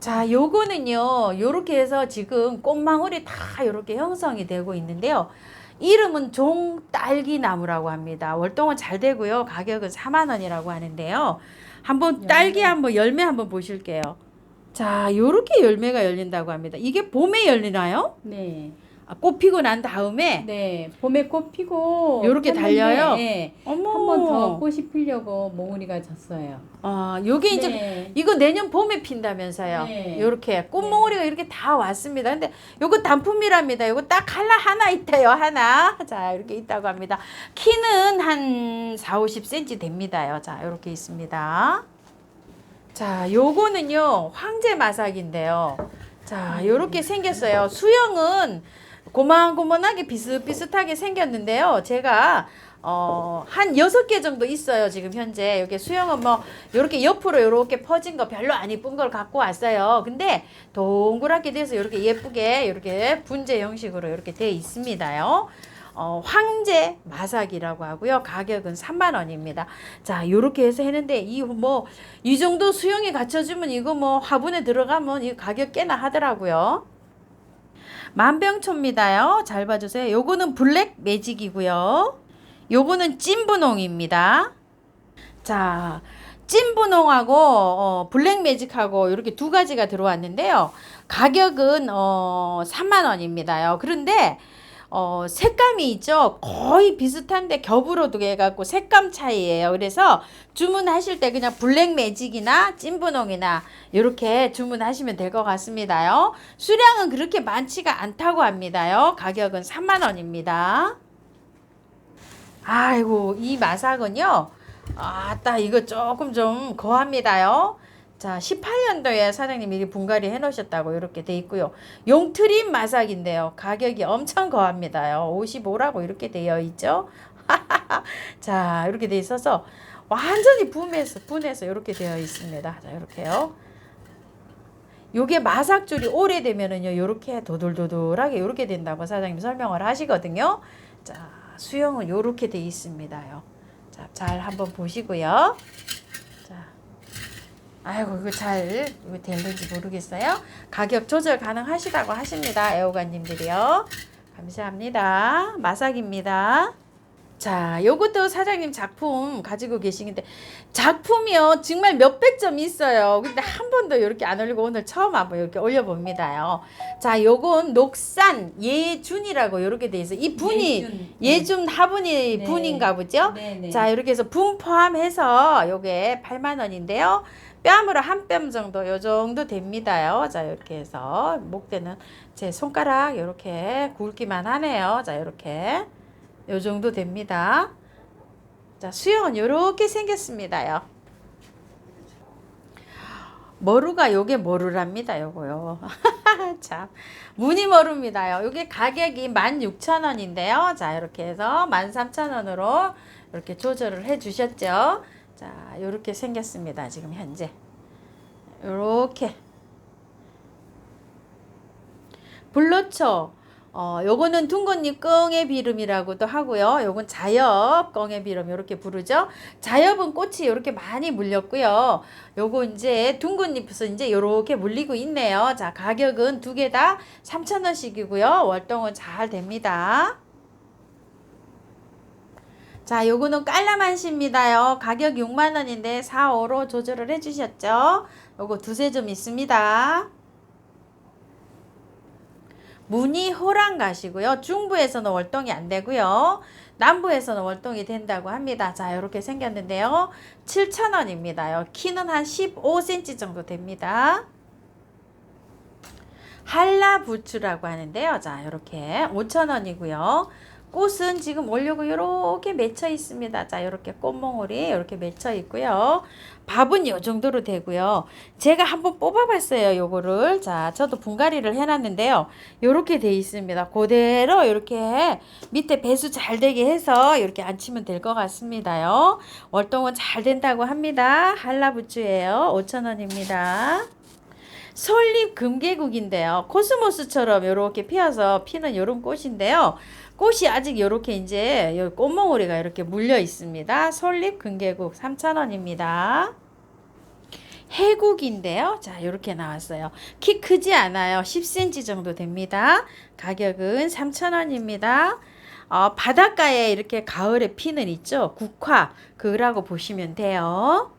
Speaker 3: 자, 요거는요. 요렇게 해서 지금 꽃망울이 다 요렇게 형성이 되고 있는데요. 이름은 종딸기나무라고 합니다. 월동은 잘 되고요. 가격은 40,000원이라고 하는데요. 한번 딸기 한번 열매 한번 보실게요. 자, 요렇게 열매가 열린다고 합니다. 이게 봄에 열리나요?
Speaker 2: 네.
Speaker 3: 아, 꽃 피고 난 다음에
Speaker 2: 네. 봄에 꽃 피고
Speaker 3: 요렇게 달려요?
Speaker 2: 네.
Speaker 3: 어머.
Speaker 2: 한 번 더 꽃이 피려고 몽우리가 졌어요.
Speaker 3: 요게 이제
Speaker 2: 네.
Speaker 3: 이거 내년 봄에 핀다면서요.
Speaker 2: 네.
Speaker 3: 요렇게 꽃몽우리가 이렇게 다 왔습니다. 근데 요거 단품이랍니다. 요거 딱 하나 있대요. 하나. 자, 이렇게 있다고 합니다. 키는 한 40-50cm 됩니다요. 자, 요렇게 있습니다. 자, 요거는요. 황제 마삭인데요. 자, 요렇게 생겼어요. 수영은 고만고만하게 비슷비슷하게 생겼는데요. 제가 한 6개 정도 있어요. 지금 현재. 여기 수영은 뭐 요렇게 옆으로 요렇게 퍼진 거 별로 안 이쁜 걸 갖고 왔어요. 근데 동그랗게 돼서 요렇게 예쁘게 요렇게 분재 형식으로 요렇게 돼 있습니다요. 황제 마삭이라고 하고요. 가격은 30,000원입니다. 자, 요렇게 해서 했는데 이 정도 수영이 갖춰주면 이거 뭐 화분에 들어가면 이 가격 꽤나 하더라고요. 만병초입니다요. 잘 봐주세요. 요거는 블랙 매직이고요. 요거는 찐분홍입니다. 자, 찐분홍하고 블랙 매직하고 이렇게 두 가지가 들어왔는데요. 가격은 30,000원입니다요. 그런데 색감이 있죠. 거의 비슷한데 겹으로도 해갖고 색감 차이예요. 그래서 주문하실 때 그냥 블랙 매직이나 찐분홍이나 이렇게 주문하시면 될 것 같습니다요. 수량은 그렇게 많지가 않다고 합니다요. 가격은 30,000원입니다. 아이고, 이 마삭은요. 아따, 이거 조금 좀 거합니다요. 자, 18년도에 사장님이 미리 분갈이 해 놓으셨다고 이렇게 돼 있고요. 용트림 마삭인데요. 가격이 엄청 거합니다요. 55라고 이렇게 되어 있죠. 자, 이렇게 돼 있어서 완전히 분해서 이렇게 되어 있습니다. 자, 이렇게요. 요게 마삭줄이 오래되면은요 요렇게 도돌도돌하게 요렇게 된다고 사장님 설명을 하시거든요. 자, 수영은 요렇게 돼 있습니다요. 자, 잘 한번 보시고요. 자, 아이고 이거 될는지 모르겠어요. 가격 조절 가능하시다고 하십니다. 애호가님들이요. 감사합니다. 마삭입니다. 자, 요것도 사장님 작품 가지고 계시는데 작품이요 정말 몇백 점이 있어요. 근데 한 번도 이렇게 안 올리고 오늘 처음 한번 이렇게 올려봅니다요. 자, 요건 녹산 예준이라고 이렇게 돼 있어요. 이 분이 예준 화분이
Speaker 2: 네.
Speaker 3: 분인가 보죠.
Speaker 2: 네네.
Speaker 3: 자, 이렇게 해서 분 포함해서 요게 8만 원인데요. 뺨으로 한 뼘 정도 요 정도 됩니다요. 자, 이렇게 해서 목대는 제 손가락 이렇게 굵기만 하네요. 자, 이렇게 요 정도 됩니다. 자, 수영은 요렇게 생겼습니다요. 머루가 요게 머루랍니다. 요거요. 참 무늬머루입니다요. 요게 가격이 16,000원인데요. 자, 이렇게 해서 13,000원으로 이렇게 조절을 해 주셨죠. 자, 요렇게 생겼습니다. 지금 현재 요렇게 불로초 요거는 둥근잎 껑의 비름이라고도 하고요. 요건 자엽 껑의 비름 이렇게 부르죠. 자엽은 꽃이 이렇게 많이 물렸고요. 요거 이제 둥근잎은 이제 요렇게 물리고 있네요. 자, 가격은 두 개 다 3,000원씩이고요. 월동은 잘 됩니다. 자, 요거는 깔라만시입니다요. 가격 6만 원인데 4, 5로 조절을 해 주셨죠. 요거 두세 점 있습니다. 무늬 호랑가시고요. 중부에서는 월동이 안 되고요. 남부에서는 월동이 된다고 합니다. 자, 이렇게 생겼는데요. 7,000원입니다요. 키는 한 15cm 정도 됩니다. 한라부추라고 하는데요. 자, 이렇게 5,000원이고요. 꽃은 지금 올려고 이렇게 맺혀 있습니다. 자, 이렇게 꽃몽울이 이렇게 맺혀 있고요. 밥은 요 정도로 되고요. 제가 한번 뽑아봤어요. 요거를. 자, 저도 분갈이를 해놨는데요. 요렇게 돼 있습니다. 그대로 이렇게 밑에 배수 잘 되게 해서 이렇게 앉히면 될 것 같습니다요. 월동은 잘 된다고 합니다. 한라부추예요. 5,000원입니다. 솔잎 금계국인데요. 코스모스처럼 이렇게 피어서 피는 이런 꽃인데요. 꽃이 아직 이렇게 이제 여기 꽃몽우리가 이렇게 물려 있습니다. 솔잎 금계국 3,000원입니다. 해국인데요. 자, 이렇게 나왔어요. 키 크지 않아요. 10cm 정도 됩니다. 가격은 3,000원입니다. 바닷가에 이렇게 가을에 피는 있죠. 국화 그라고 보시면 돼요.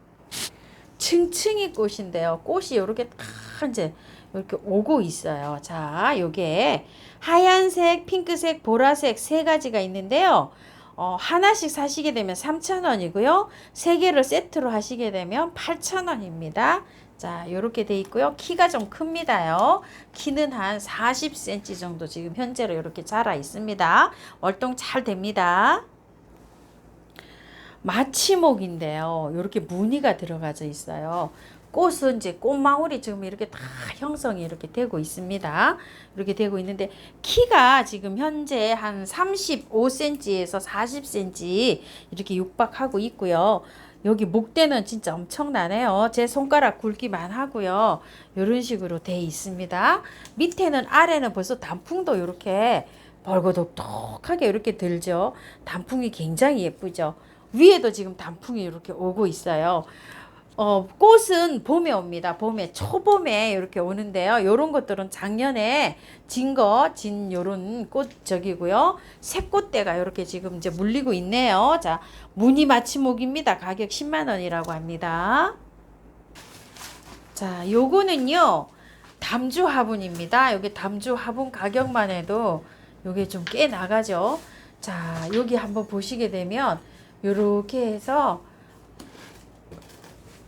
Speaker 3: 층층이 꽃인데요. 꽃이 이렇게 딱 이제 이렇게 오고 있어요. 자, 요게 하얀색, 핑크색, 보라색 세 가지가 있는데요. 하나씩 사시게 되면 3,000원이고요. 세 개를 세트로 하시게 되면 8,000원입니다. 자, 요렇게 돼 있고요. 키가 좀 큽니다요. 키는 한 40cm 정도 지금 현재로 이렇게 자라 있습니다. 월동 잘 됩니다. 마치목인데요. 이렇게 무늬가 들어가져 있어요. 꽃은 이제 꽃망울이 지금 이렇게 다 형성이 이렇게 되고 있습니다. 이렇게 되고 있는데 키가 지금 현재 한 35cm에서 40cm 이렇게 육박하고 있고요. 여기 목대는 진짜 엄청나네요. 제 손가락 굵기만 하고요. 이런 식으로 돼 있습니다. 밑에는 아래는 벌써 단풍도 이렇게 벌거독독하게 이렇게 들죠. 단풍이 굉장히 예쁘죠. 위에도 지금 단풍이 이렇게 오고 있어요. 꽃은 봄에 옵니다. 봄에, 초봄에 이렇게 오는데요. 요런 것들은 작년에 진 요런 꽃적이고요. 새꽃대가 이렇게 지금 이제 물리고 있네요. 자, 무늬 마치목입니다. 가격 10만 원이라고 합니다. 자, 요거는요. 담주 화분입니다. 여기 담주 화분 가격만 해도 요게 좀 꽤 나가죠. 자, 여기 한번 보시게 되면 요렇게 해서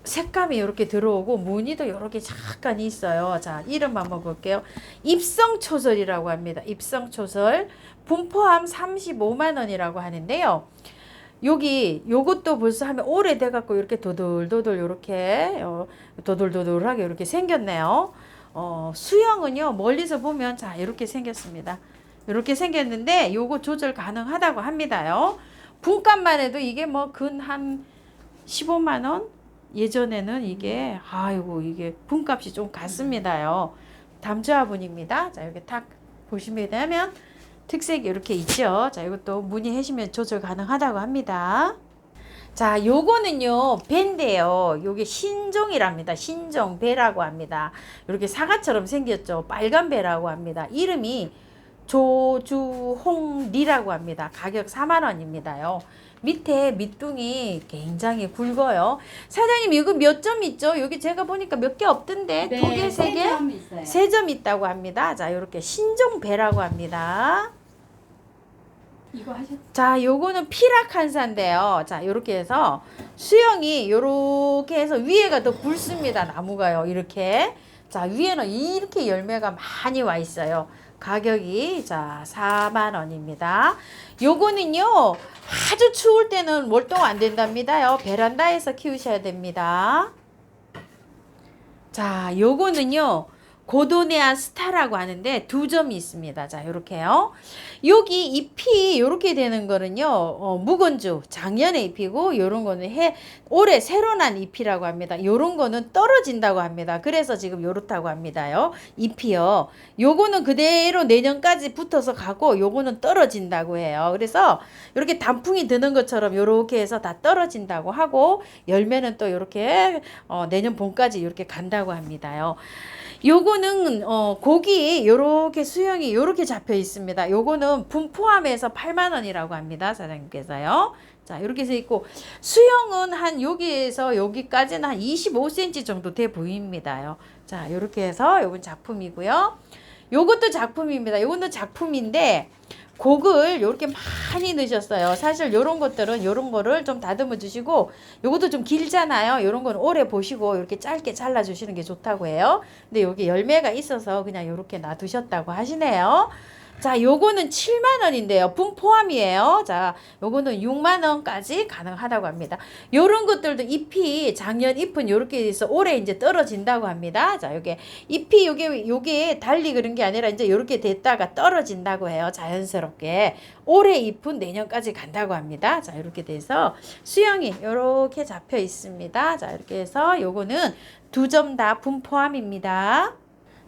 Speaker 3: 색감이 이렇게 들어오고 무늬도 이렇게 잠깐 있어요. 자, 이름 한번 볼게요. 입성초설이라고 합니다. 입성초설 분포함 35만 원이라고 하는데요. 요것도 벌써 하면 오래돼 갖고 이렇게 도돌도돌 이렇게 도돌도돌하게 이렇게 생겼네요. 수영은요 멀리서 보면 자 이렇게 생겼습니다. 이렇게 생겼는데 요거 조절 가능하다고 합니다요. 분값만 해도 이게 뭐 근 한 15만 원 예전에는 이게 아이고 이게 분값이 좀 같습니다요. 담조화분입니다. 자 여기 탁 보시면 되면 특색이 이렇게 있죠. 자 이것도 문의하시면 조절 가능하다고 합니다. 자 요거는요 배인데요. 요게 신종이랍니다. 신종 배라고 합니다. 이렇게 사과처럼 생겼죠. 빨간 배라고 합니다. 이름이 조주홍리라고 합니다. 가격 4만원입니다요. 밑에 밑둥이 굉장히 굵어요. 사장님 이거 몇 점 있죠? 여기 제가 보니까 몇 개 없던데
Speaker 2: 네,
Speaker 3: 2개, 3개?
Speaker 2: 3점 있어요.
Speaker 3: 3점 있다고 합니다. 자 이렇게 신종배라고 합니다.
Speaker 2: 이거 하셨.
Speaker 3: 자 요거는 피락한사인데요. 자 요렇게 해서 수영이 요렇게 해서 위에가 더 굵습니다. 나무가요. 이렇게. 자 위에는 이렇게 열매가 많이 와 있어요. 가격이 자 4만원입니다. 요거는요 아주 추울 때는 월동 안 된답니다요. 베란다에서 키우셔야 됩니다. 자 요거는요 고도네아 스타라고 하는데 2점이 있습니다. 자 요렇게요. 여기 잎이 요렇게 되는 거는요 묵은주 작년에 잎이고 요런 거는 올해 새로 난 잎이라고 합니다. 요런 거는 떨어진다고 합니다. 그래서 지금 요렇다고 합니다요. 잎이요. 요거는 그대로 내년까지 붙어서 가고 요거는 떨어진다고 해요. 그래서 이렇게 단풍이 드는 것처럼 요렇게 해서 다 떨어진다고 하고 열매는 또 요렇게 내년 봄까지 요렇게 간다고 합니다요. 요거는 고기 요렇게 수영이 요렇게 잡혀 있습니다. 요거는 분 포함해서 8만원이라고 합니다. 사장님께서요. 자 요렇게 해서 있고 수영은 한 여기에서 여기까지는 한 25cm 정도 돼 보입니다요. 자 요렇게 해서 요건 작품이고요. 요것도 작품입니다. 요거는 작품인데 곡을 요렇게 많이 넣으셨어요. 사실 요런 것들은 요런 거를 좀 다듬어 주시고 요것도 좀 길잖아요. 요런 건 오래 보시고 이렇게 짧게 잘라 주시는 게 좋다고 해요. 근데 여기 열매가 있어서 그냥 요렇게 놔두셨다고 하시네요. 자 요거는 7만원인데요. 분 포함이에요. 자 요거는 6만원까지 가능하다고 합니다. 요런 것들도 잎이 작년 잎은 요렇게 해서 올해 이제 떨어진다고 합니다. 자 요게 잎이 요게 달리 그런 게 아니라 이제 요렇게 됐다가 떨어진다고 해요. 자연스럽게 올해 잎은 내년까지 간다고 합니다. 자 이렇게 돼서 수영이 요렇게 잡혀 있습니다. 자 이렇게 해서 요거는 2점 다 분 포함입니다.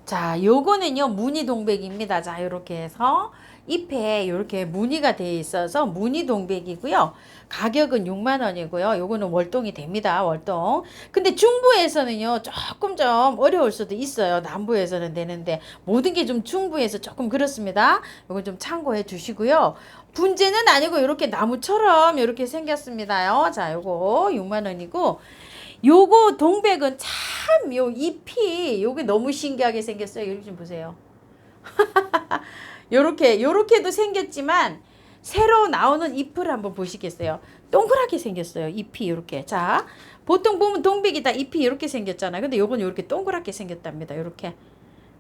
Speaker 3: 자, 요거는요, 무늬 동백입니다. 자, 요렇게 해서 잎에 요렇게 무늬가 되어 있어서 무늬 동백이고요. 가격은 6만원이고요. 요거는 월동이 됩니다. 월동. 근데 중부에서는요, 조금 좀 어려울 수도 있어요. 남부에서는 되는데, 모든 게 좀 중부에서 조금 그렇습니다. 요거 좀 참고해 주시고요. 분재는 아니고 요렇게 나무처럼 요렇게 생겼습니다요. 자, 요거 6만원이고, 요거 동백은 참 요 잎이 요게 너무 신기하게 생겼어요. 여기 좀 보세요. 요렇게도 생겼지만 새로 나오는 잎을 한번 보시겠어요. 동그랗게 생겼어요. 잎이 요렇게. 자, 보통 보면 동백이 다 잎이 요렇게 생겼잖아요. 근데 요건 요렇게 동그랗게 생겼답니다. 요렇게.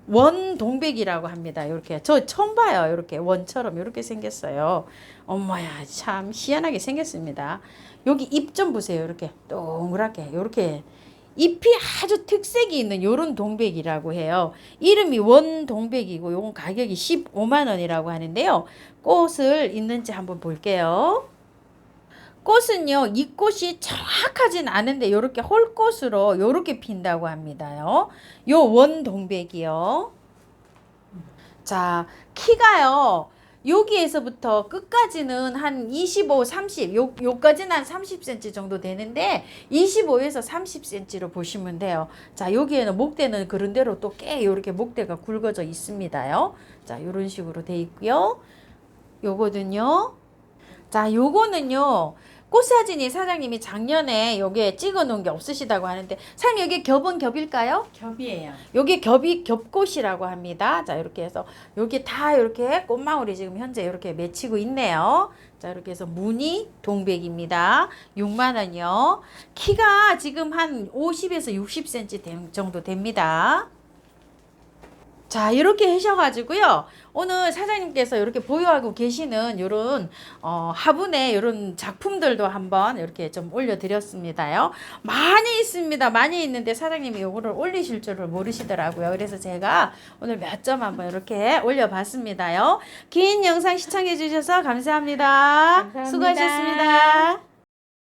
Speaker 3: 원 동백이라고 합니다. 요렇게. 저 처음 봐요. 요렇게 원처럼 요렇게 생겼어요. 엄마야, 참 희한하게 생겼습니다. 여기 잎 좀 보세요. 이렇게 동그랗게 요렇게 잎이 아주 특색이 있는 요런 동백이라고 해요. 이름이 원 동백이고 요건 가격이 15만원이라고 하는데요. 꽃을 있는지 한번 볼게요. 꽃은요, 이 꽃이 정확하진 않은데 요렇게 홀꽃으로 요렇게 핀다고 합니다요. 요 원 동백이요. 자, 키가요. 여기에서부터 끝까지는 한 25, 30, 요까지는 한 30cm 정도 되는데 25에서 30cm로 보시면 돼요. 자, 여기에는 목대는 그런 대로 또 꽤 요렇게 목대가 굵어져 있습니다요. 자, 요런 식으로 돼 있고요. 요거는요. 자, 요거는요. 꽃사진이 사장님이 작년에 요게 찍어 놓은 게 없으시다고 하는데 사장님 여기 겹은 겹일까요?
Speaker 2: 겹이에요.
Speaker 3: 요게 겹이 겹꽃이라고 합니다. 자 이렇게 해서 여기 다 이렇게 꽃망울이 지금 현재 이렇게 맺히고 있네요. 자 이렇게 해서 무늬 동백입니다. 6만원이요. 키가 지금 한 50에서 60cm 정도 됩니다. 자 이렇게 하셔가지고요. 오늘 사장님께서 이렇게 보유하고 계시는 요런 화분에 요런 작품들도 한번 이렇게 좀 올려드렸습니다요. 많이 있습니다. 많이 있는데 사장님이 요거를 올리실 줄을 모르시더라고요. 그래서 제가 오늘 몇 점 한번 이렇게 올려봤습니다요. 긴 영상 시청해 주셔서 감사합니다.
Speaker 2: 감사합니다.
Speaker 3: 수고하셨습니다.